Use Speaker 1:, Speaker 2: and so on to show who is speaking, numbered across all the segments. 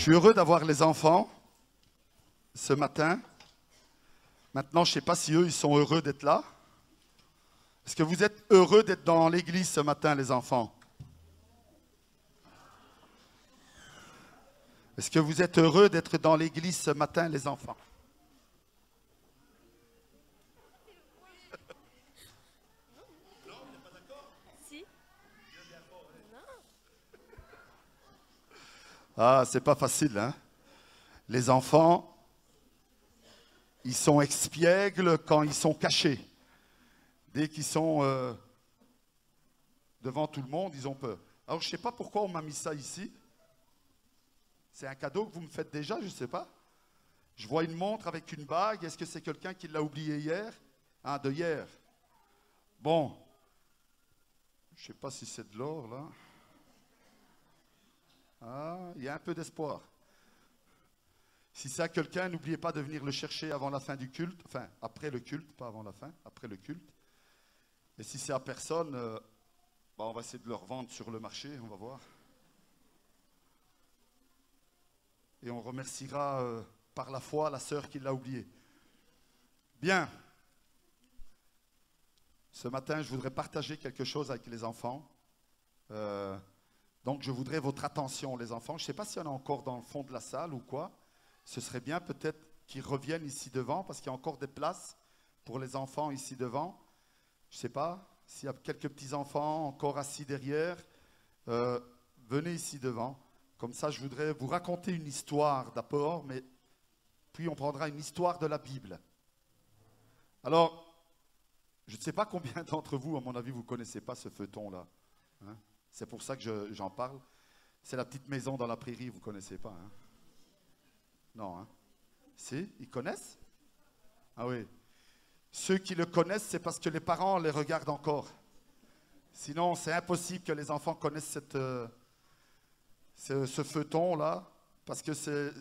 Speaker 1: suis heureux d'avoir les enfants ce matin. Maintenant, je ne sais pas si eux, ils sont heureux d'être là. Est-ce que vous êtes heureux d'être dans l'église ce matin, les enfants? Est-ce que vous êtes heureux d'être dans l'église ce matin, les enfants?
Speaker 2: Si.
Speaker 1: Ah, c'est pas facile, hein? Les enfants, ils sont espiègles quand ils sont cachés. Dès qu'ils sont devant tout le monde, ils ont peur. Alors, je ne sais pas pourquoi on m'a mis ça ici. C'est un cadeau que vous me faites déjà, je ne sais pas. Je vois une montre avec une bague. Est-ce que c'est quelqu'un qui l'a oublié hier? Ah, de hier. Bon. Je ne sais pas si c'est de l'or, là. Ah, il y a un peu d'espoir. Si c'est à quelqu'un, n'oubliez pas de venir le chercher avant la fin du culte. Enfin, après le culte, pas avant la fin, après le culte. Et si c'est à personne, on va essayer de le revendre sur le marché, on va voir. Et on remerciera par la foi la sœur qui l'a oublié. Bien. Ce matin, je voudrais partager quelque chose avec les enfants. Donc, je voudrais votre attention, les enfants. Je ne sais pas s'il y en a encore dans le fond de la salle ou quoi. Ce serait bien peut-être qu'ils reviennent ici devant parce qu'il y a encore des places pour les enfants ici devant. Je ne sais pas s'il y a quelques petits-enfants encore assis derrière. Venez ici devant. Comme ça, je voudrais vous raconter une histoire d'abord, mais puis on prendra une histoire de la Bible. Alors, je ne sais pas combien d'entre vous, à mon avis, vous ne connaissez pas ce feuilleton-là. Hein? C'est pour ça que j'en parle. C'est la petite maison dans la prairie, vous ne connaissez pas. Hein? Non, hein? Si, ils connaissent? Ah oui. Ceux qui le connaissent, c'est parce que les parents les regardent encore. Sinon, c'est impossible que les enfants connaissent ce feuilleton-là, parce que c'est...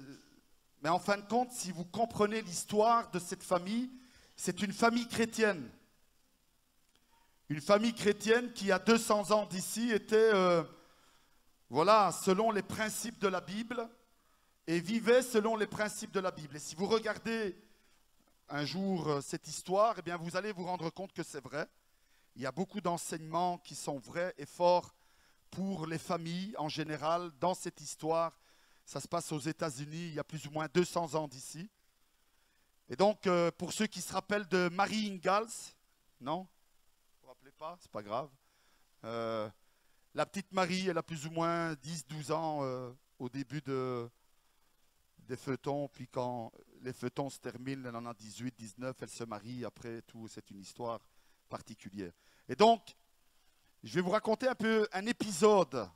Speaker 1: Mais en fin de compte, si vous comprenez l'histoire de cette famille, c'est une famille chrétienne. Une famille chrétienne qui, a 200 ans d'ici, était, selon les principes de la Bible, et vivait selon les principes de la Bible. Et si vous regardez un jour cette histoire, eh bien, vous allez vous rendre compte que c'est vrai. Il y a beaucoup d'enseignements qui sont vrais et forts pour les familles en général dans cette histoire. Ça se passe aux États-Unis, il y a plus ou moins 200 ans d'ici. Et donc, pour ceux qui se rappellent de Mary Ingalls, non? Vous ne vous rappelez pas? C'est pas grave. La petite Marie, elle a plus ou moins 10-12 ans au début des feuilletons. Puis quand les feuilletons se terminent, elle en a 18-19, elle se marie. Après tout, c'est une histoire particulière. Et donc, je vais vous raconter un peu un épisode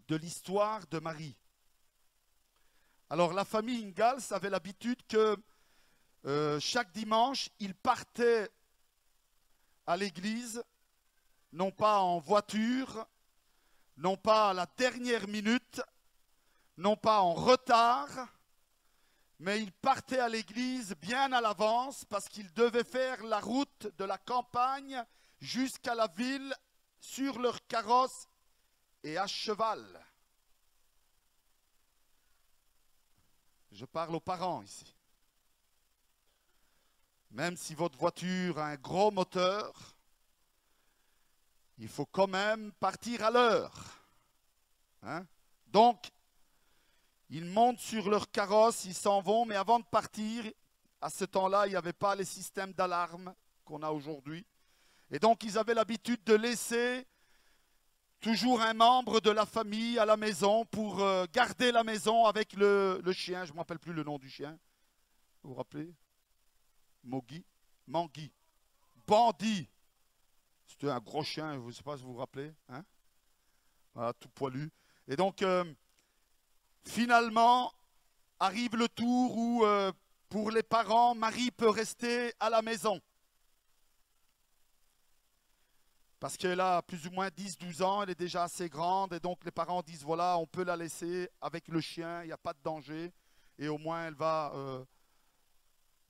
Speaker 1: de l'histoire de Marie. Alors, la famille Ingalls avait l'habitude que chaque dimanche, ils partaient à l'église, non pas en voiture, non pas à la dernière minute, non pas en retard, mais ils partaient à l'église bien à l'avance parce qu'ils devaient faire la route de la campagne jusqu'à la ville sur leur carrosse et à cheval. Je parle aux parents ici. Même si votre voiture a un gros moteur, il faut quand même partir à l'heure. Hein? Donc, ils montent sur leur carrosse, ils s'en vont, mais avant de partir, à ce temps-là, il n'y avait pas les systèmes d'alarme qu'on a aujourd'hui. Et donc, ils avaient l'habitude de laisser toujours un membre de la famille à la maison pour garder la maison avec le chien. Je ne me rappelle plus le nom du chien. Vous vous rappelez? Mangui. Bandit. C'était un gros chien, je ne sais pas si vous vous rappelez. Hein? Voilà, tout poilu. Et donc, finalement, arrive le tour où, pour les parents, Marie peut rester à la maison. Parce qu'elle a plus ou moins 10-12 ans, elle est déjà assez grande. Et donc, les parents disent, voilà, on peut la laisser avec le chien, il n'y a pas de danger. Et au moins, elle va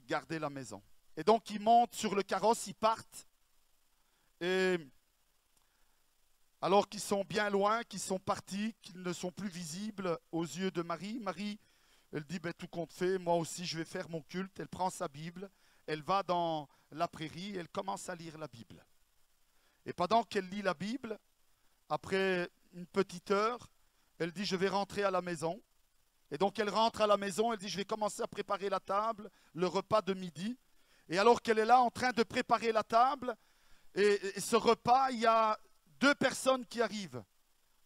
Speaker 1: garder la maison. Et donc, ils montent sur le carrosse, ils partent. Et alors qu'ils sont bien loin, qu'ils sont partis, qu'ils ne sont plus visibles aux yeux de Marie. Marie, elle dit, ben, tout compte fait, moi aussi je vais faire mon culte. Elle prend sa Bible, elle va dans la prairie et elle commence à lire la Bible. Et pendant qu'elle lit la Bible, après une petite heure, elle dit, je vais rentrer à la maison. Et donc elle rentre à la maison, elle dit, je vais commencer à préparer la table, le repas de midi. Et alors qu'elle est là en train de préparer la table, et ce repas, il y a deux personnes qui arrivent.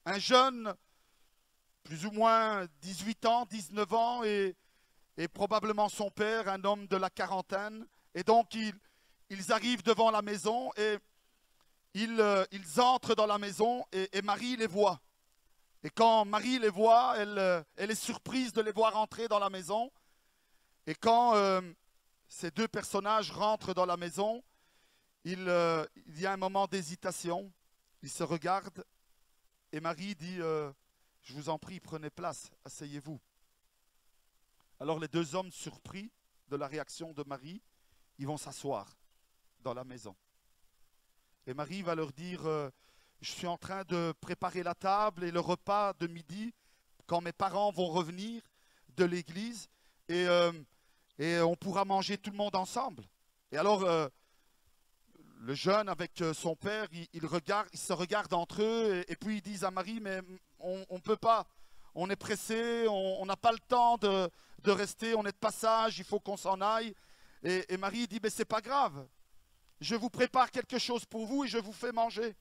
Speaker 1: Un jeune, plus ou moins 18 ans, 19 ans, et probablement son père, un homme de la quarantaine. Et donc ils arrivent devant la maison et ils entrent dans la maison et Marie les voit. Et quand Marie les voit, elle est surprise de les voir entrer dans la maison. Et quand ces deux personnages rentrent dans la maison, il y a un moment d'hésitation. Ils se regardent et Marie dit, je vous en prie, prenez place, asseyez-vous. Alors les deux hommes surpris de la réaction de Marie, ils vont s'asseoir dans la maison. Et Marie va leur dire, je suis en train de préparer la table et le repas de midi, quand mes parents vont revenir de l'église, et on pourra manger tout le monde ensemble. Et alors, le jeune avec son père, ils se regardent entre eux, et puis ils disent à Marie, mais on ne peut pas, on est pressé, on n'a pas le temps de rester, on est de passage, il faut qu'on s'en aille. Et Marie dit, mais c'est pas grave, je vous prépare quelque chose pour vous et je vous fais manger.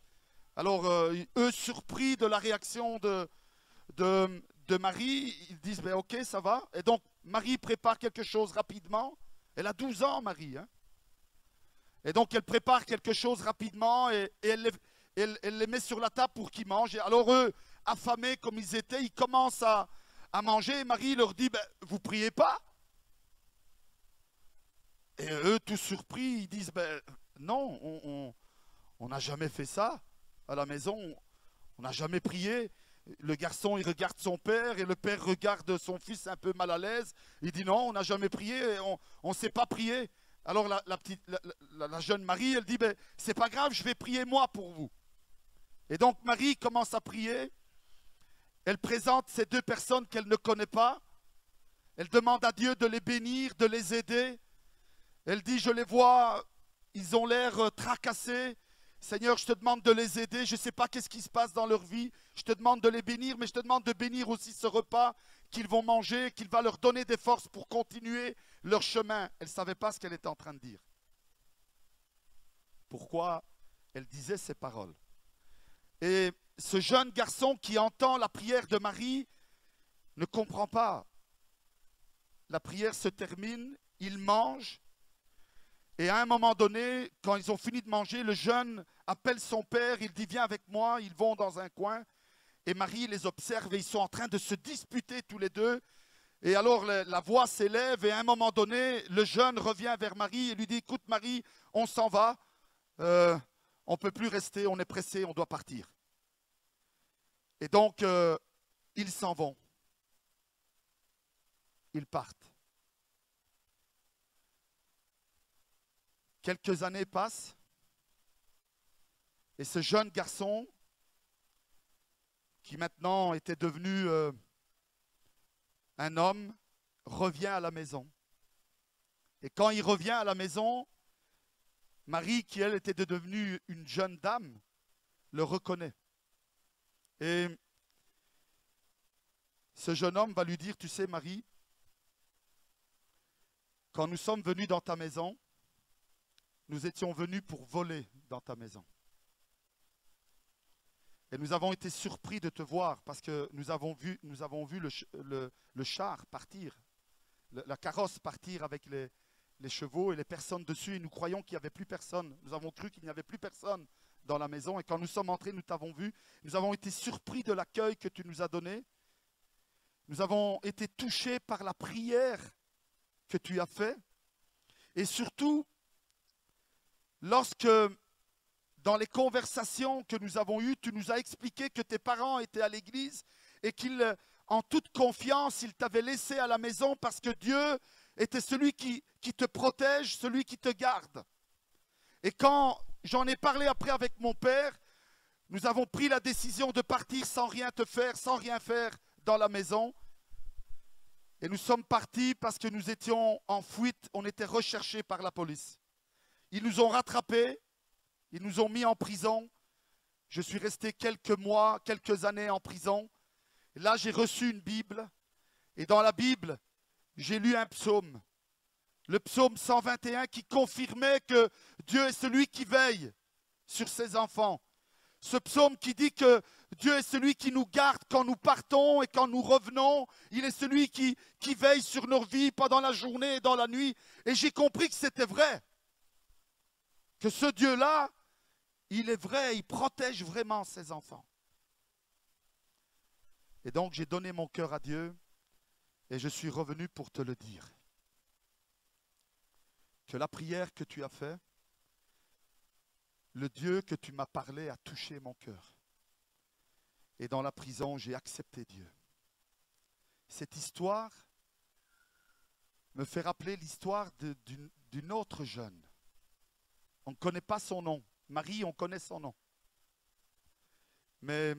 Speaker 1: Alors, eux, surpris de la réaction de Marie, ils disent, ben, ok, ça va. Et donc, Marie prépare quelque chose rapidement. Elle a 12 ans, Marie. Hein? Et donc, elle prépare quelque chose rapidement et elle les met sur la table pour qu'ils mangent. Et alors, eux, affamés comme ils étaient, ils commencent à manger. Et Marie leur dit, ben, vous priez pas? Et eux, tout surpris, ils disent, ben, non, on n'a jamais fait ça à la maison, on n'a jamais prié. Le garçon, il regarde son père et le père regarde son fils un peu mal à l'aise. Il dit non, on n'a jamais prié, on ne sait pas prier. Alors la jeune Marie, elle dit, ben, c'est pas grave, je vais prier moi pour vous. Et donc Marie commence à prier. Elle présente ces deux personnes qu'elle ne connaît pas. Elle demande à Dieu de les bénir, de les aider. Elle dit, je les vois, ils ont l'air tracassés. Seigneur, je te demande de les aider. Je ne sais pas qu'est-ce qui se passe dans leur vie. Je te demande de les bénir, mais je te demande de bénir aussi ce repas qu'ils vont manger, qu'il va leur donner des forces pour continuer leur chemin. Elle ne savait pas ce qu'elle était en train de dire. Pourquoi elle disait ces paroles? Et ce jeune garçon qui entend la prière de Marie ne comprend pas. La prière se termine, il mange. Et à un moment donné, quand ils ont fini de manger, le jeune appelle son père, il dit, viens avec moi, ils vont dans un coin. Et Marie les observe et ils sont en train de se disputer tous les deux. Et alors la voix s'élève et à un moment donné, le jeune revient vers Marie et lui dit, écoute Marie, on s'en va, on ne peut plus rester, on est pressé, on doit partir. Et donc, ils s'en vont. Ils partent. Quelques années passent et ce jeune garçon, qui maintenant était devenu un homme, revient à la maison. Et quand il revient à la maison, Marie, qui elle était devenue une jeune dame, le reconnaît. Et ce jeune homme va lui dire, tu sais Marie, quand nous sommes venus dans ta maison, nous étions venus pour voler dans ta maison. Et nous avons été surpris de te voir parce que nous avons vu le char partir, la carrosse partir avec les chevaux et les personnes dessus. Et nous croyons qu'il n'y avait plus personne. Nous avons cru qu'il n'y avait plus personne dans la maison. Et quand nous sommes entrés, nous t'avons vu. Nous avons été surpris de l'accueil que tu nous as donné. Nous avons été touchés par la prière que tu as faite. Et surtout, lorsque, dans les conversations que nous avons eues, tu nous as expliqué que tes parents étaient à l'église et qu'ils, en toute confiance, ils t'avaient laissé à la maison parce que Dieu était celui qui te protège, celui qui te garde. Et quand j'en ai parlé après avec mon père, Nous avons pris la décision de partir sans rien te faire, sans rien faire dans la maison. Et nous sommes partis parce que nous étions en fuite, on était recherchés par la police. Ils nous ont rattrapés, ils nous ont mis en prison. Je suis resté quelques mois, quelques années en prison. Et là, j'ai reçu une Bible. Et dans la Bible, j'ai lu un psaume. Le psaume 121 qui confirmait que Dieu est celui qui veille sur ses enfants. Ce psaume qui dit que Dieu est celui qui nous garde quand nous partons et quand nous revenons. Il est celui qui veille sur nos vies pendant la journée et dans la nuit. Et j'ai compris que c'était vrai. Que ce Dieu-là, il est vrai, il protège vraiment ses enfants. Et donc j'ai donné mon cœur à Dieu et je suis revenu pour te le dire. Que la prière que tu as faite, le Dieu que tu m'as parlé a touché mon cœur. Et dans la prison, j'ai accepté Dieu. Cette histoire me fait rappeler l'histoire d'une autre jeune. On ne connaît pas son nom. Marie, on connaît son nom. Mais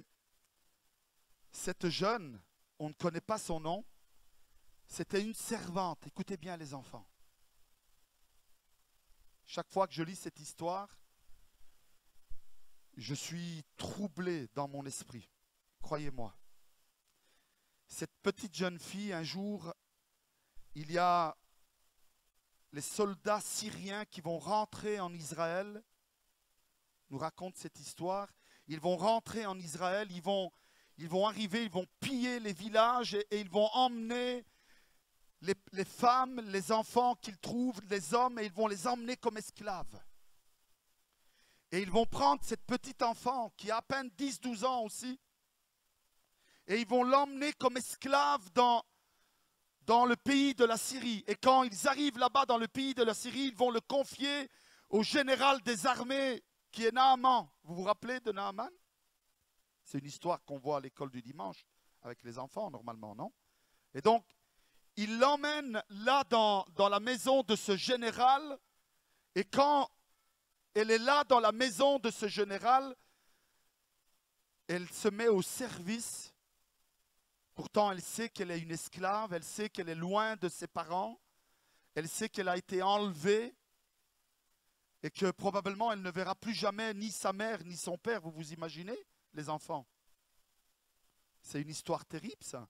Speaker 1: cette jeune, on ne connaît pas son nom. C'était une servante. Écoutez bien les enfants. Chaque fois que je lis cette histoire, je suis troublé dans mon esprit. Croyez-moi. Cette petite jeune fille, un jour, il y a les soldats syriens qui vont rentrer en Israël, nous raconte cette histoire. Ils vont rentrer en Israël, ils vont arriver, ils vont piller les villages et ils vont emmener les femmes, les enfants qu'ils trouvent, les hommes, et ils vont les emmener comme esclaves. Et ils vont prendre cette petite enfant qui a à peine 10-12 ans aussi, et ils vont l'emmener comme esclave dans le pays de la Syrie. Et quand ils arrivent là-bas dans le pays de la Syrie, ils vont le confier au général des armées qui est Naaman. Vous vous rappelez de Naaman? C'est une histoire qu'on voit à l'école du dimanche avec les enfants normalement, non? Et donc, il l'emmène là dans la maison de ce général. Et quand elle est là dans la maison de ce général, elle se met au service. Pourtant, elle sait qu'elle est une esclave, elle sait qu'elle est loin de ses parents, elle sait qu'elle a été enlevée et que probablement elle ne verra plus jamais ni sa mère ni son père. Vous vous imaginez, les enfants? C'est une histoire terrible, ça.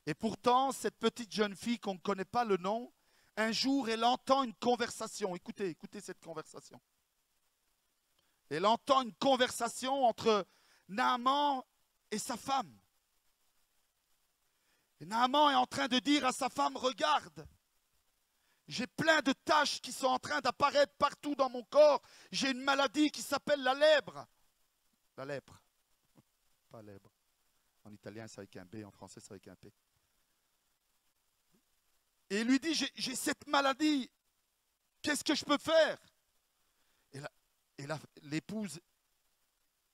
Speaker 1: Et pourtant, cette petite jeune fille qu'on ne connaît pas le nom, un jour, elle entend une conversation. Écoutez, écoutez cette conversation. Elle entend une conversation entre Naaman et sa femme. Et Naaman est en train de dire à sa femme, regarde, j'ai plein de taches qui sont en train d'apparaître partout dans mon corps. J'ai une maladie qui s'appelle la lèpre. La lèpre, pas lèpre. En italien, c'est avec un B, en français, c'est avec un P. Et il lui dit, j'ai cette maladie, qu'est-ce que je peux faire? Et l'épouse,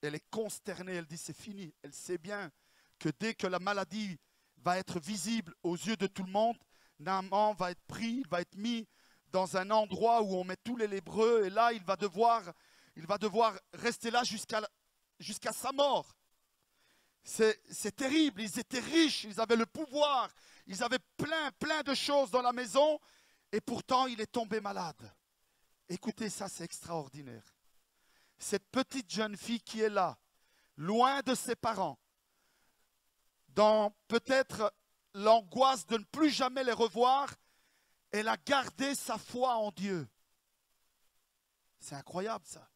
Speaker 1: elle est consternée, elle dit, c'est fini. Elle sait bien que dès que la maladie va être visible aux yeux de tout le monde, Naaman va être pris, il va être mis dans un endroit où on met tous les lépreux, et là, il va devoir rester là jusqu'à sa mort. C'est terrible, ils étaient riches, ils avaient le pouvoir, ils avaient plein de choses dans la maison, et pourtant il est tombé malade. Écoutez, ça c'est extraordinaire. Cette petite jeune fille qui est là, loin de ses parents, dans peut-être l'angoisse de ne plus jamais les revoir, elle a gardé sa foi en Dieu. C'est incroyable ça.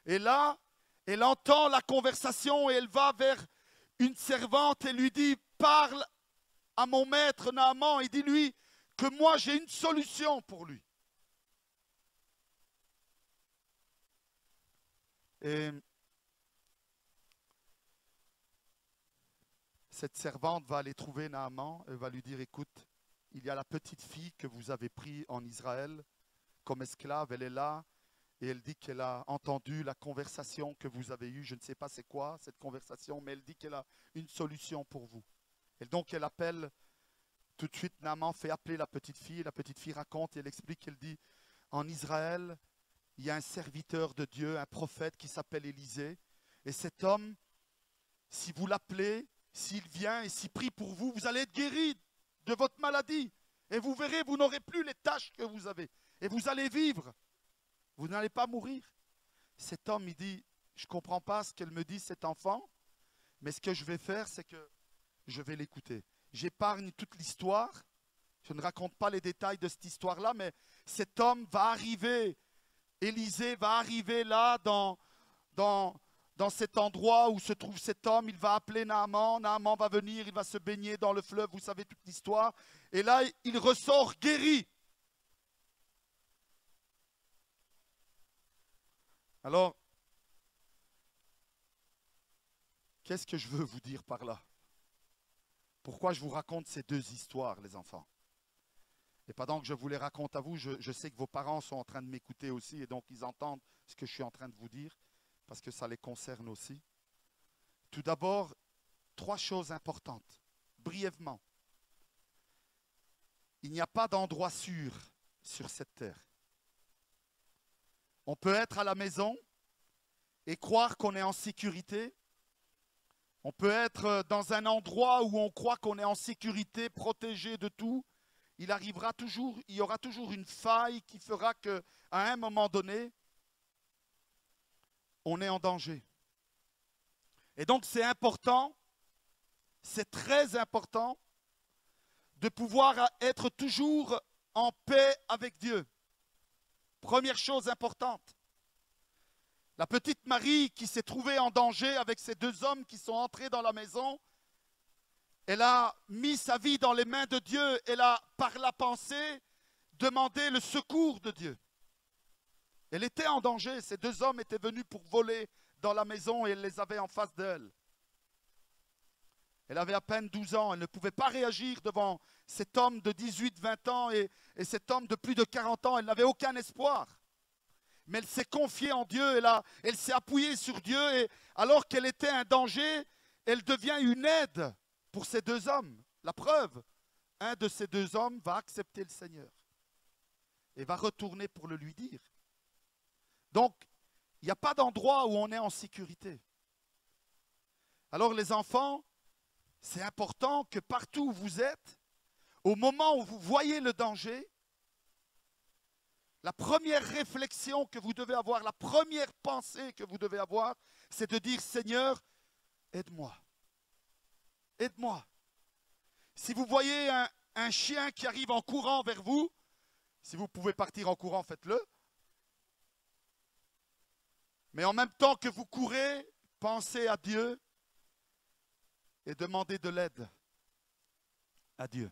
Speaker 1: Et là, elle entend la conversation et elle va vers une servante et lui dit, parle à mon maître Naaman et dis-lui que moi j'ai une solution pour lui. Et cette servante va aller trouver Naaman et va lui dire, écoute, il y a la petite fille que vous avez prise en Israël comme esclave, elle est là. Et elle dit qu'elle a entendu la conversation que vous avez eue. Je ne sais pas c'est quoi cette conversation, mais elle dit qu'elle a une solution pour vous. Et donc elle appelle tout de suite, Naaman fait appeler la petite fille. La petite fille raconte et elle explique, elle dit, en Israël, il y a un serviteur de Dieu, un prophète qui s'appelle Élisée. Et cet homme, si vous l'appelez, s'il vient et s'il prie pour vous, vous allez être guéri de votre maladie. Et vous verrez, vous n'aurez plus les tâches que vous avez. Et vous allez vivre. Vous n'allez pas mourir. Cet homme, il dit, je ne comprends pas ce qu'elle me dit, cet enfant, mais ce que je vais faire, c'est que je vais l'écouter. J'épargne toute l'histoire. Je ne raconte pas les détails de cette histoire-là, mais cet homme va arriver, Élisée va arriver là dans cet endroit où se trouve cet homme. Il va appeler Naaman. Naaman va venir, il va se baigner dans le fleuve, vous savez toute l'histoire. Et là, il ressort guéri. Alors, qu'est-ce que je veux vous dire par là? Pourquoi je vous raconte ces deux histoires, les enfants? Et pendant que je vous les raconte à vous, je sais que vos parents sont en train de m'écouter aussi et donc ils entendent ce que je suis en train de vous dire parce que ça les concerne aussi. Tout d'abord, 3 choses importantes, brièvement. Il n'y a pas d'endroit sûr sur cette terre. On peut être à la maison et croire qu'on est en sécurité. On peut être dans un endroit où on croit qu'on est en sécurité, protégé de tout. Il y aura toujours une faille qui fera qu'à un moment donné, on est en danger. Et donc c'est important, c'est très important de pouvoir être toujours en paix avec Dieu. Première chose importante. La petite Marie qui s'est trouvée en danger avec ces 2 hommes qui sont entrés dans la maison, elle a mis sa vie dans les mains de Dieu. Elle a, par la pensée, demandé le secours de Dieu. Elle était en danger. Ces 2 hommes étaient venus pour voler dans la maison et elle les avait en face d'elle. Elle avait à peine 12 ans. Elle ne pouvait pas réagir devant cet homme de 18-20 ans et cet homme de plus de 40 ans. Elle n'avait aucun espoir. Mais elle s'est confiée en Dieu. Elle s'est appuyée sur Dieu. Et alors qu'elle était un danger, elle devient une aide pour ces 2 hommes. La preuve, un de ces 2 hommes va accepter le Seigneur et va retourner pour le lui dire. Donc, il n'y a pas d'endroit où on est en sécurité. Alors les enfants, c'est important que partout où vous êtes, au moment où vous voyez le danger, la première réflexion que vous devez avoir, la première pensée que vous devez avoir, c'est de dire, Seigneur, aide-moi. Aide-moi. Si vous voyez un chien qui arrive en courant vers vous, si vous pouvez partir en courant, faites-le. Mais en même temps que vous courez, pensez à Dieu et demandez de l'aide à Dieu.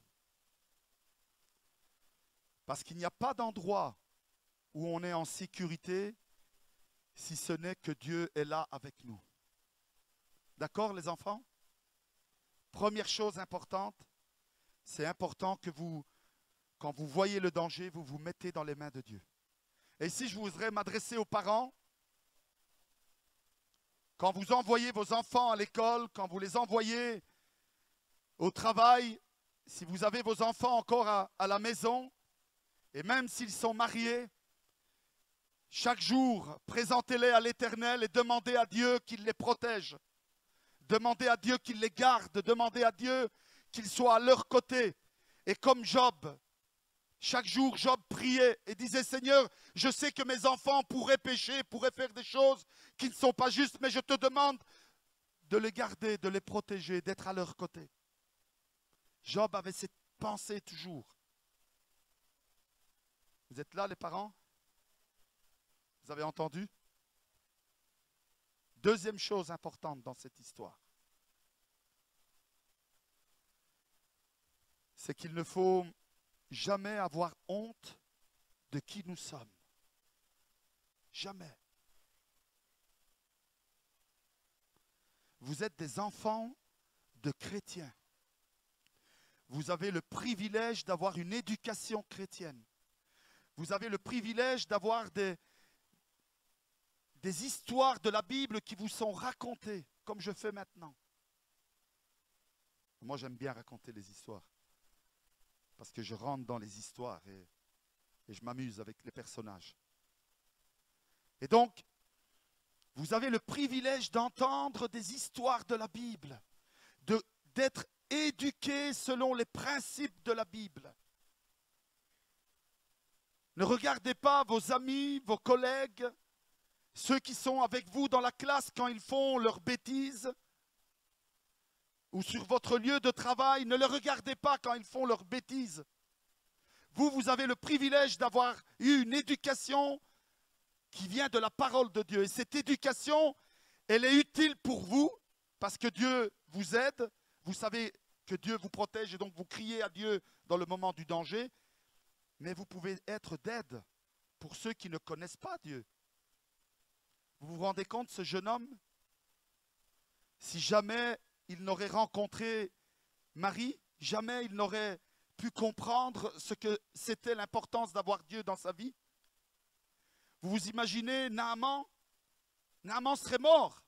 Speaker 1: Parce qu'il n'y a pas d'endroit où on est en sécurité si ce n'est que Dieu est là avec nous. D'accord, les enfants? Première chose importante, c'est important que vous, quand vous voyez le danger, vous vous mettez dans les mains de Dieu. Et ici, je voudrais m'adresser aux parents. Quand vous envoyez vos enfants à l'école, quand vous les envoyez au travail, si vous avez vos enfants encore à la maison, et même s'ils sont mariés, chaque jour, présentez-les à l'Éternel et demandez à Dieu qu'il les protège. Demandez à Dieu qu'il les garde. Demandez à Dieu qu'il soit à leur côté. Et comme Job, chaque jour, Job priait et disait, Seigneur, je sais que mes enfants pourraient pécher, pourraient faire des choses qui ne sont pas justes, mais je te demande de les garder, de les protéger, d'être à leur côté. Job avait cette pensée toujours. Vous êtes là, les parents? Vous avez entendu? Deuxième chose importante dans cette histoire, c'est qu'il ne faut jamais avoir honte de qui nous sommes. Jamais. Vous êtes des enfants de chrétiens. Vous avez le privilège d'avoir une éducation chrétienne. Vous avez le privilège d'avoir des histoires de la Bible qui vous sont racontées, comme je fais maintenant. Moi, j'aime bien raconter les histoires, parce que je rentre dans les histoires et je m'amuse avec les personnages. Et donc, vous avez le privilège d'entendre des histoires de la Bible, d'être éduqué selon les principes de la Bible. Ne regardez pas vos amis, vos collègues, ceux qui sont avec vous dans la classe quand ils font leurs bêtises, ou sur votre lieu de travail, ne les regardez pas quand ils font leurs bêtises. Vous, vous avez le privilège d'avoir eu une éducation qui vient de la parole de Dieu. Et cette éducation, elle est utile pour vous parce que Dieu vous aide. Vous savez que Dieu vous protège et donc vous criez à Dieu dans le moment du danger. Mais vous pouvez être d'aide pour ceux qui ne connaissent pas Dieu. Vous vous rendez compte, ce jeune homme, si jamais il n'aurait rencontré Marie, jamais il n'aurait pu comprendre ce que c'était l'importance d'avoir Dieu dans sa vie. Vous vous imaginez Naaman? Naaman serait mort.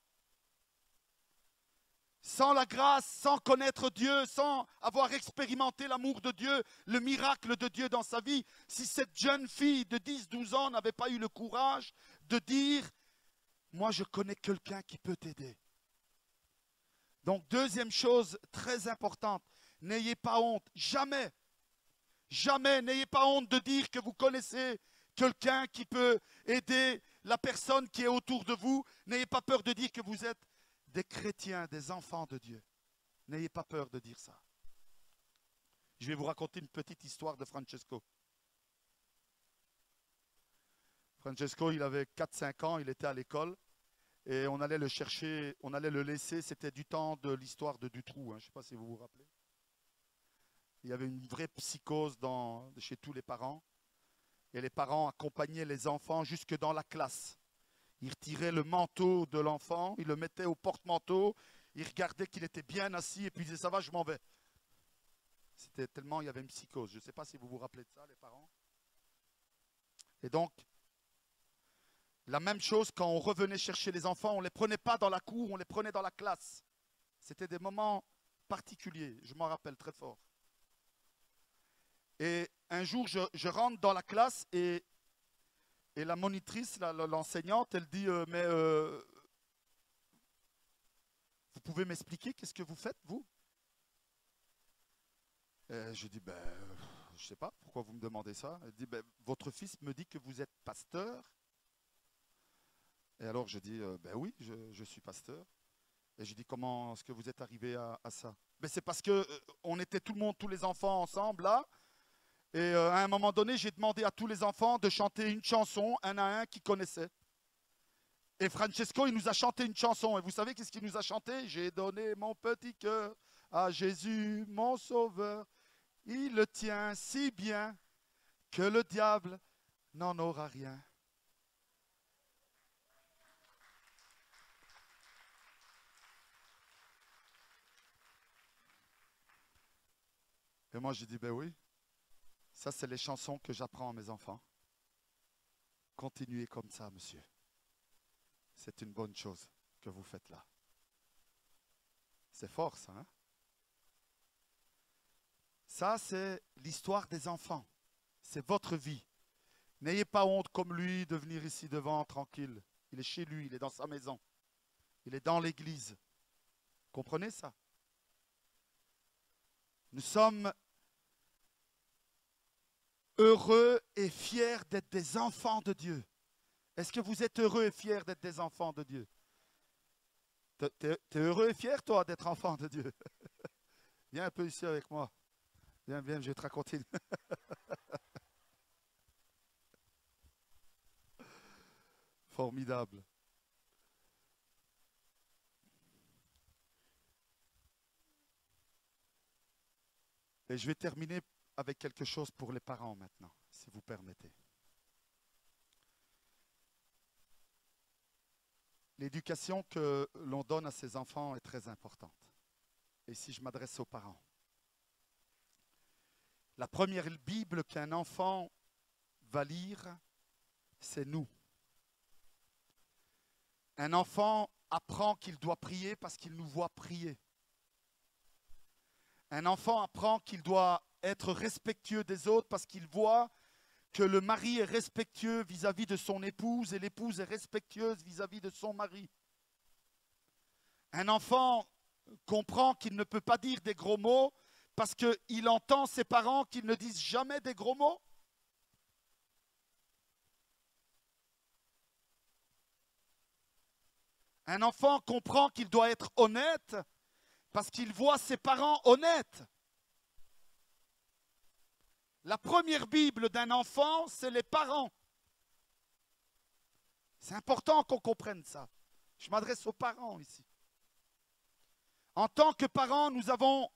Speaker 1: Sans la grâce, sans connaître Dieu, sans avoir expérimenté l'amour de Dieu, le miracle de Dieu dans sa vie, si cette jeune fille de 10-12 ans n'avait pas eu le courage de dire « Moi, je connais quelqu'un qui peut t'aider ». Donc, deuxième chose très importante, n'ayez pas honte, jamais, jamais, n'ayez pas honte de dire que vous connaissez quelqu'un qui peut aider la personne qui est autour de vous. N'ayez pas peur de dire que vous êtes des chrétiens, des enfants de Dieu. N'ayez pas peur de dire ça. Je vais vous raconter une petite histoire de Francesco. Francesco, il avait 4-5 ans, il était à l'école et on allait le chercher, on allait le laisser. C'était du temps de l'histoire de Dutroux, hein, je ne sais pas si vous vous rappelez. Il y avait une vraie psychose chez tous les parents. Et les parents accompagnaient les enfants jusque dans la classe. Ils retiraient le manteau de l'enfant, ils le mettaient au porte-manteau, ils regardaient qu'il était bien assis et puis ils disaient « ça va, je m'en vais ». C'était tellement, il y avait une psychose. Je ne sais pas si vous vous rappelez de ça, les parents. Et donc, la même chose quand on revenait chercher les enfants, on ne les prenait pas dans la cour, on les prenait dans la classe. C'était des moments particuliers, je m'en rappelle très fort. Et un jour, je rentre dans la classe et la monitrice, l'enseignante, elle dit « Mais vous pouvez m'expliquer qu'est-ce que vous faites, vous ?» Je dis « Ben, je ne sais pas, pourquoi vous me demandez ça ?» Elle dit ben, « Votre fils me dit que vous êtes pasteur. » Et alors je dis « Ben oui, je suis pasteur. » Et je dis « Comment est-ce que vous êtes arrivé à ça ?» Ben, c'est parce qu'on était tout le monde, tous les enfants ensemble là. Et à un moment donné, j'ai demandé à tous les enfants de chanter une chanson, un à un, qu'ils connaissaient. Et Francesco, il nous a chanté une chanson. Et vous savez qu'est-ce qu'il nous a chanté? J'ai donné mon petit cœur à Jésus, mon sauveur. Il le tient si bien que le diable n'en aura rien. Et moi, j'ai dit, ben oui. Ça, c'est les chansons que j'apprends à mes enfants. Continuez comme ça, monsieur. C'est une bonne chose que vous faites là. C'est fort, ça, hein? Ça, c'est l'histoire des enfants. C'est votre vie. N'ayez pas honte comme lui de venir ici devant tranquille. Il est chez lui, il est dans sa maison. Il est dans l'église. Comprenez ça? Nous sommes heureux et fiers d'être des enfants de Dieu. Est-ce que vous êtes heureux et fiers d'être des enfants de Dieu? T'es heureux et fier, toi, d'être enfant de Dieu? Viens un peu ici avec moi. Viens, viens, je vais te raconter. Formidable. Et je vais terminer avec quelque chose pour les parents maintenant, si vous permettez. L'éducation que l'on donne à ses enfants est très importante. Et si je m'adresse aux parents, la première Bible qu'un enfant va lire, c'est nous. Un enfant apprend qu'il doit prier parce qu'il nous voit prier. Un enfant apprend qu'il doit être respectueux des autres parce qu'il voit que le mari est respectueux vis-à-vis de son épouse et l'épouse est respectueuse vis-à-vis de son mari. Un enfant comprend qu'il ne peut pas dire des gros mots parce qu'il entend ses parents qui ne disent jamais des gros mots. Un enfant comprend qu'il doit être honnête parce qu'il voit ses parents honnêtes. La première Bible d'un enfant, c'est les parents. C'est important qu'on comprenne ça. Je m'adresse aux parents ici. En tant que parents, nous avons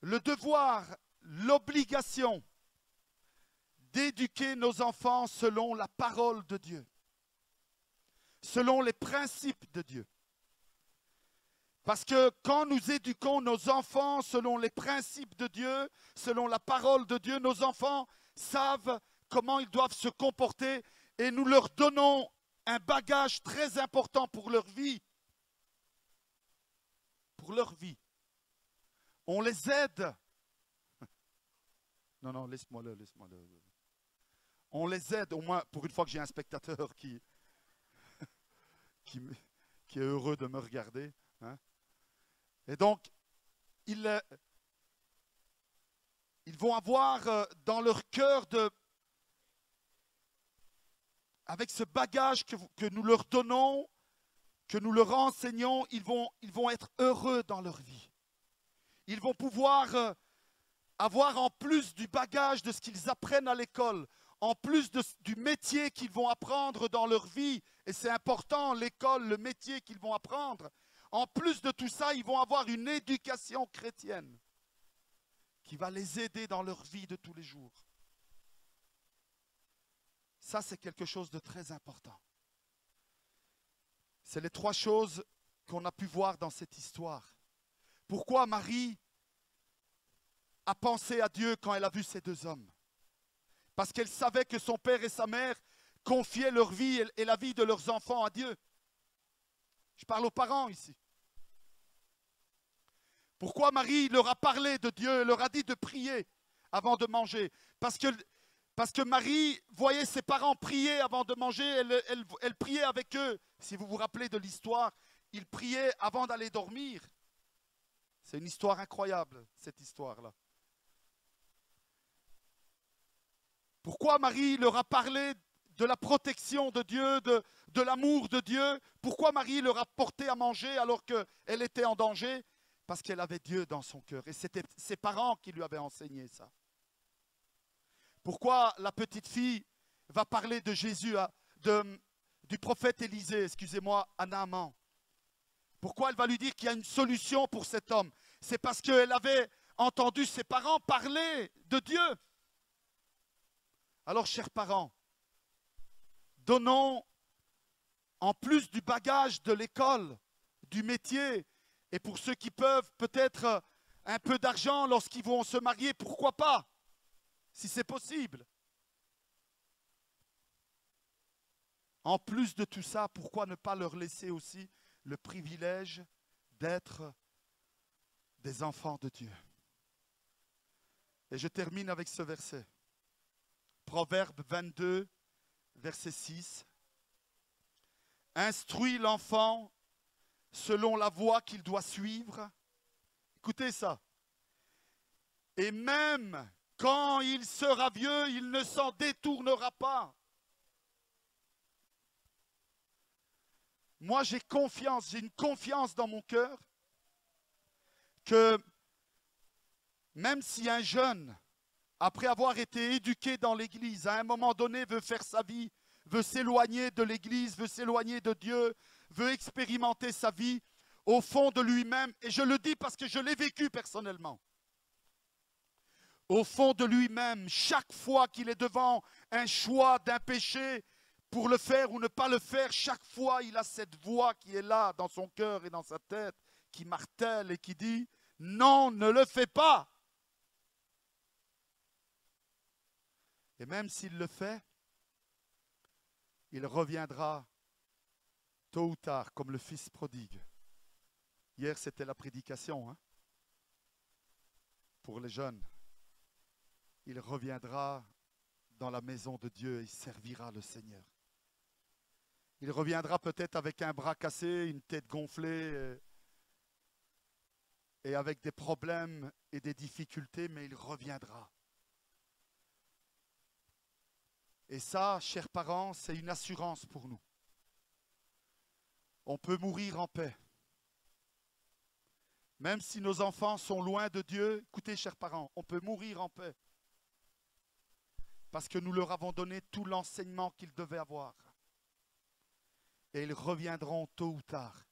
Speaker 1: le devoir, l'obligation d'éduquer nos enfants selon la parole de Dieu, selon les principes de Dieu. Parce que quand nous éduquons nos enfants selon les principes de Dieu, selon la parole de Dieu, nos enfants savent comment ils doivent se comporter et nous leur donnons un bagage très important pour leur vie. Pour leur vie. On les aide. Non, laisse-moi-le. On les aide, au moins pour une fois que j'ai un spectateur qui est heureux de me regarder. Hein. Et donc, ils vont avoir dans leur cœur, avec ce bagage que nous leur donnons, que nous leur enseignons, ils vont être heureux dans leur vie. Ils vont pouvoir avoir en plus du bagage de ce qu'ils apprennent à l'école, en plus du métier qu'ils vont apprendre dans leur vie, et c'est important, l'école, le métier qu'ils vont apprendre, en plus de tout ça, ils vont avoir une éducation chrétienne qui va les aider dans leur vie de tous les jours. Ça, c'est quelque chose de très important. C'est les trois choses qu'on a pu voir dans cette histoire. Pourquoi Marie a pensé à Dieu quand elle a vu ces deux hommes? Parce qu'elle savait que son père et sa mère confiaient leur vie et la vie de leurs enfants à Dieu. Je parle aux parents ici. Pourquoi Marie leur a parlé de Dieu, leur a dit de prier avant de manger? Parce que Marie voyait ses parents prier avant de manger, elle priait avec eux. Si vous vous rappelez de l'histoire, ils priaient avant d'aller dormir. C'est une histoire incroyable, cette histoire-là. Pourquoi Marie leur a parlé de la protection de Dieu, de l'amour de Dieu? Pourquoi Marie leur a porté à manger alors qu'elle était en danger? Parce qu'elle avait Dieu dans son cœur. Et c'était ses parents qui lui avaient enseigné ça. Pourquoi la petite fille va parler de Jésus, du prophète Élisée, excusez-moi, à Naaman? Pourquoi elle va lui dire qu'il y a une solution pour cet homme? C'est parce qu'elle avait entendu ses parents parler de Dieu. Alors, chers parents, donnons, en plus du bagage de l'école, du métier, et pour ceux qui peuvent, peut-être un peu d'argent lorsqu'ils vont se marier, pourquoi pas, si c'est possible. En plus de tout ça, pourquoi ne pas leur laisser aussi le privilège d'être des enfants de Dieu? Et je termine avec ce verset. Proverbe 22, verset 6. Instruis l'enfant selon la voie qu'il doit suivre. Écoutez ça. Et même quand il sera vieux, il ne s'en détournera pas. Moi, j'ai une confiance dans mon cœur que même si un jeune, après avoir été éduqué dans l'Église, à un moment donné veut faire sa vie, veut s'éloigner de l'Église, veut s'éloigner de Dieu, veut expérimenter sa vie au fond de lui-même, et je le dis parce que je l'ai vécu personnellement, au fond de lui-même, chaque fois qu'il est devant un choix d'un péché, pour le faire ou ne pas le faire, chaque fois il a cette voix qui est là dans son cœur et dans sa tête, qui martèle et qui dit « Non, ne le fais pas !» Et même s'il le fait, il reviendra tôt ou tard, comme le fils prodigue. Hier, c'était la prédication pour les jeunes. Il reviendra dans la maison de Dieu et il servira le Seigneur. Il reviendra peut-être avec un bras cassé, une tête gonflée et avec des problèmes et des difficultés, mais il reviendra. Et ça, chers parents, c'est une assurance pour nous. On peut mourir en paix. Même si nos enfants sont loin de Dieu, écoutez, chers parents, on peut mourir en paix. Parce que nous leur avons donné tout l'enseignement qu'ils devaient avoir. Et ils reviendront tôt ou tard.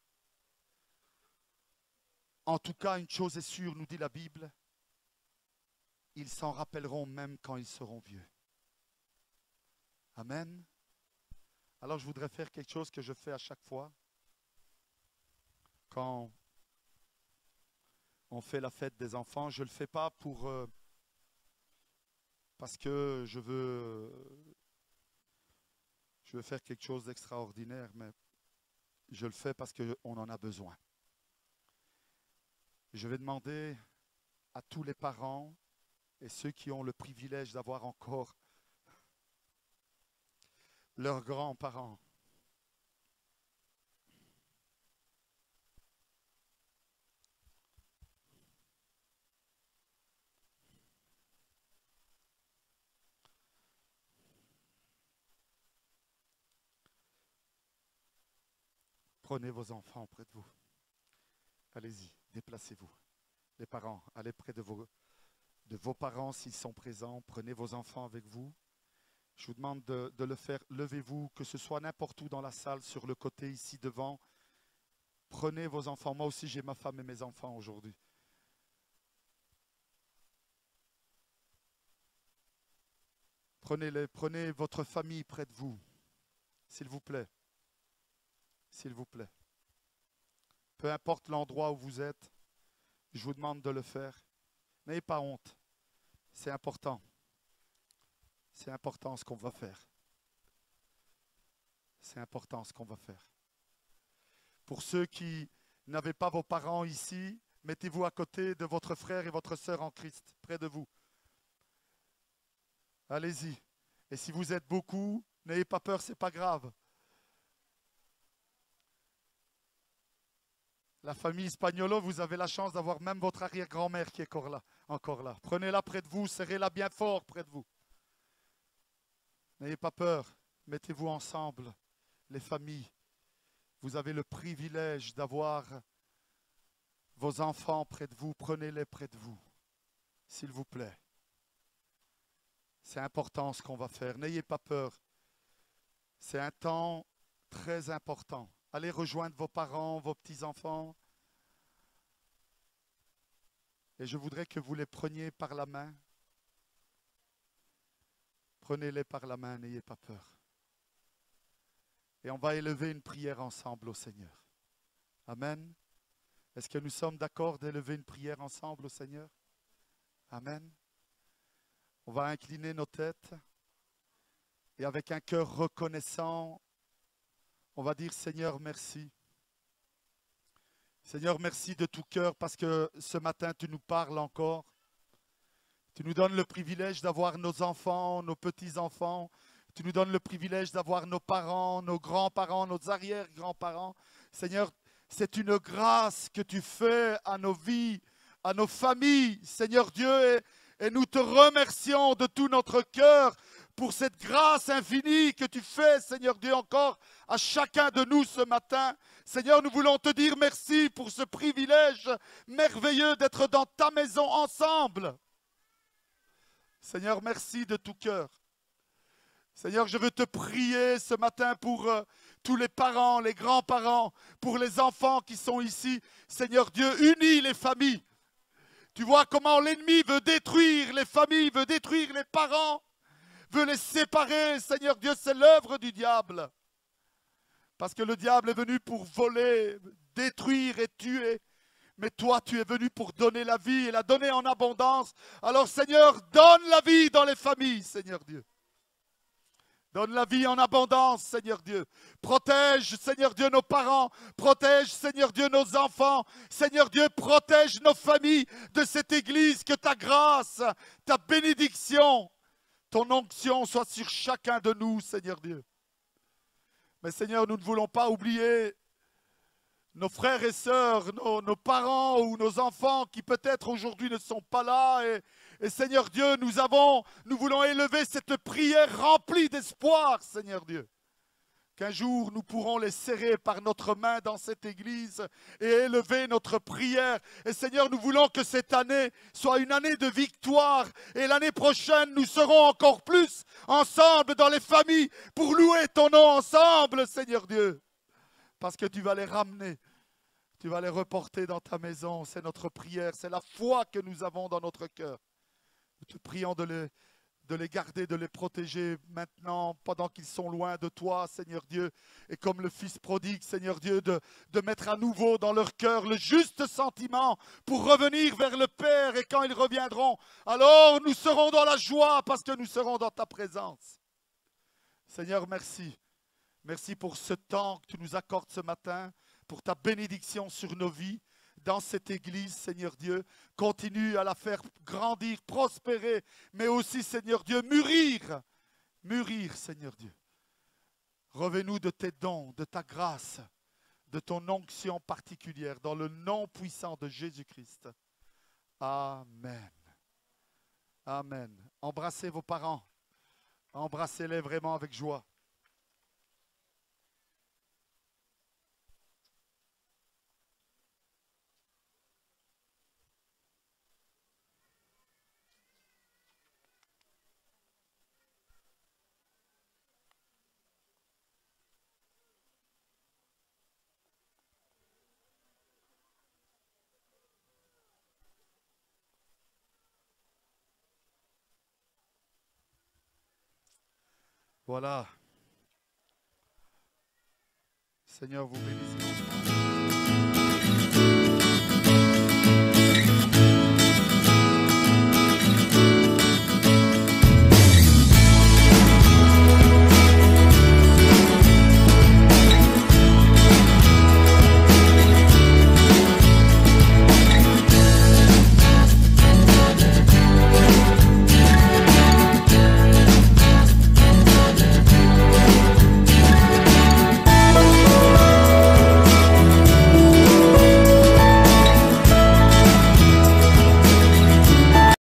Speaker 1: En tout cas, une chose est sûre, nous dit la Bible, ils s'en rappelleront même quand ils seront vieux. Amen. Alors je voudrais faire quelque chose que je fais à chaque fois. Quand on fait la fête des enfants, je ne le fais pas parce que je veux faire quelque chose d'extraordinaire, mais je le fais parce qu'on en a besoin. Je vais demander à tous les parents et ceux qui ont le privilège d'avoir encore leurs grands-parents. Prenez vos enfants près de vous. Allez-y, déplacez-vous. Les parents, allez près de vos parents s'ils sont présents. Prenez vos enfants avec vous. Je vous demande de le faire. Levez-vous, que ce soit n'importe où dans la salle, sur le côté, ici devant. Prenez vos enfants. Moi aussi, j'ai ma femme et mes enfants aujourd'hui. Prenez-les, prenez votre famille près de vous, s'il vous plaît. S'il vous plaît. Peu importe l'endroit où vous êtes, je vous demande de le faire. N'ayez pas honte. C'est important. C'est important ce qu'on va faire. C'est important ce qu'on va faire. Pour ceux qui n'avaient pas vos parents ici, mettez-vous à côté de votre frère et votre sœur en Christ, près de vous. Allez-y. Et si vous êtes beaucoup, n'ayez pas peur, ce n'est pas grave. La famille Espagnolo, vous avez la chance d'avoir même votre arrière-grand-mère qui est encore là. Prenez-la près de vous, serrez-la bien fort près de vous. N'ayez pas peur, mettez-vous ensemble, les familles. Vous avez le privilège d'avoir vos enfants près de vous, prenez-les près de vous, s'il vous plaît. C'est important ce qu'on va faire, n'ayez pas peur. C'est un temps très important. Allez rejoindre vos parents, vos petits-enfants. Et je voudrais que vous les preniez par la main. Prenez-les par la main, n'ayez pas peur. Et on va élever une prière ensemble au Seigneur. Amen. Est-ce que nous sommes d'accord d'élever une prière ensemble au Seigneur? Amen. On va incliner nos têtes et avec un cœur reconnaissant, on va dire Seigneur, merci. Seigneur, merci de tout cœur parce que ce matin, tu nous parles encore. Tu nous donnes le privilège d'avoir nos enfants, nos petits-enfants. Tu nous donnes le privilège d'avoir nos parents, nos grands-parents, nos arrière-grands-parents. Seigneur, c'est une grâce que tu fais à nos vies, à nos familles, Seigneur Dieu, et nous te remercions de tout notre cœur pour cette grâce infinie que tu fais, Seigneur Dieu, encore à chacun de nous ce matin. Seigneur, nous voulons te dire merci pour ce privilège merveilleux d'être dans ta maison ensemble. Seigneur, merci de tout cœur. Seigneur, je veux te prier ce matin pour tous les parents, les grands-parents, pour les enfants qui sont ici. Seigneur Dieu, unis les familles. Tu vois comment l'ennemi veut détruire les familles, veut détruire les parents, veut les séparer. Seigneur Dieu, c'est l'œuvre du diable. Parce que le diable est venu pour voler, détruire et tuer. Mais toi, tu es venu pour donner la vie et la donner en abondance. Alors Seigneur, donne la vie dans les familles, Seigneur Dieu. Donne la vie en abondance, Seigneur Dieu. Protège, Seigneur Dieu, nos parents. Protège, Seigneur Dieu, nos enfants. Seigneur Dieu, protège nos familles de cette église. Que ta grâce, ta bénédiction, ton onction soit sur chacun de nous, Seigneur Dieu. Mais Seigneur, nous ne voulons pas oublier nos frères et sœurs, nos parents ou nos enfants qui peut-être aujourd'hui ne sont pas là. Et Seigneur Dieu, nous voulons élever cette prière remplie d'espoir, Seigneur Dieu. Qu'un jour nous pourrons les serrer par notre main dans cette église et élever notre prière. Et Seigneur, nous voulons que cette année soit une année de victoire. Et l'année prochaine, nous serons encore plus ensemble dans les familles pour louer ton nom ensemble, Seigneur Dieu. Parce que tu vas les ramener, tu vas les reporter dans ta maison. C'est notre prière, c'est la foi que nous avons dans notre cœur. Nous te prions de les garder, de les protéger maintenant pendant qu'ils sont loin de toi, Seigneur Dieu. Et comme le Fils prodigue, Seigneur Dieu, de mettre à nouveau dans leur cœur le juste sentiment pour revenir vers le Père. Et quand ils reviendront, alors nous serons dans la joie parce que nous serons dans ta présence. Seigneur, merci. Merci pour ce temps que tu nous accordes ce matin, pour ta bénédiction sur nos vies. Dans cette église, Seigneur Dieu, continue à la faire grandir, prospérer, mais aussi, Seigneur Dieu, mûrir, Seigneur Dieu. Revais-nous de tes dons, de ta grâce, de ton onction particulière, dans le nom puissant de Jésus-Christ. Amen. Amen. Embrassez vos parents. Embrassez-les vraiment avec joie. Voilà. Seigneur, vous bénisse.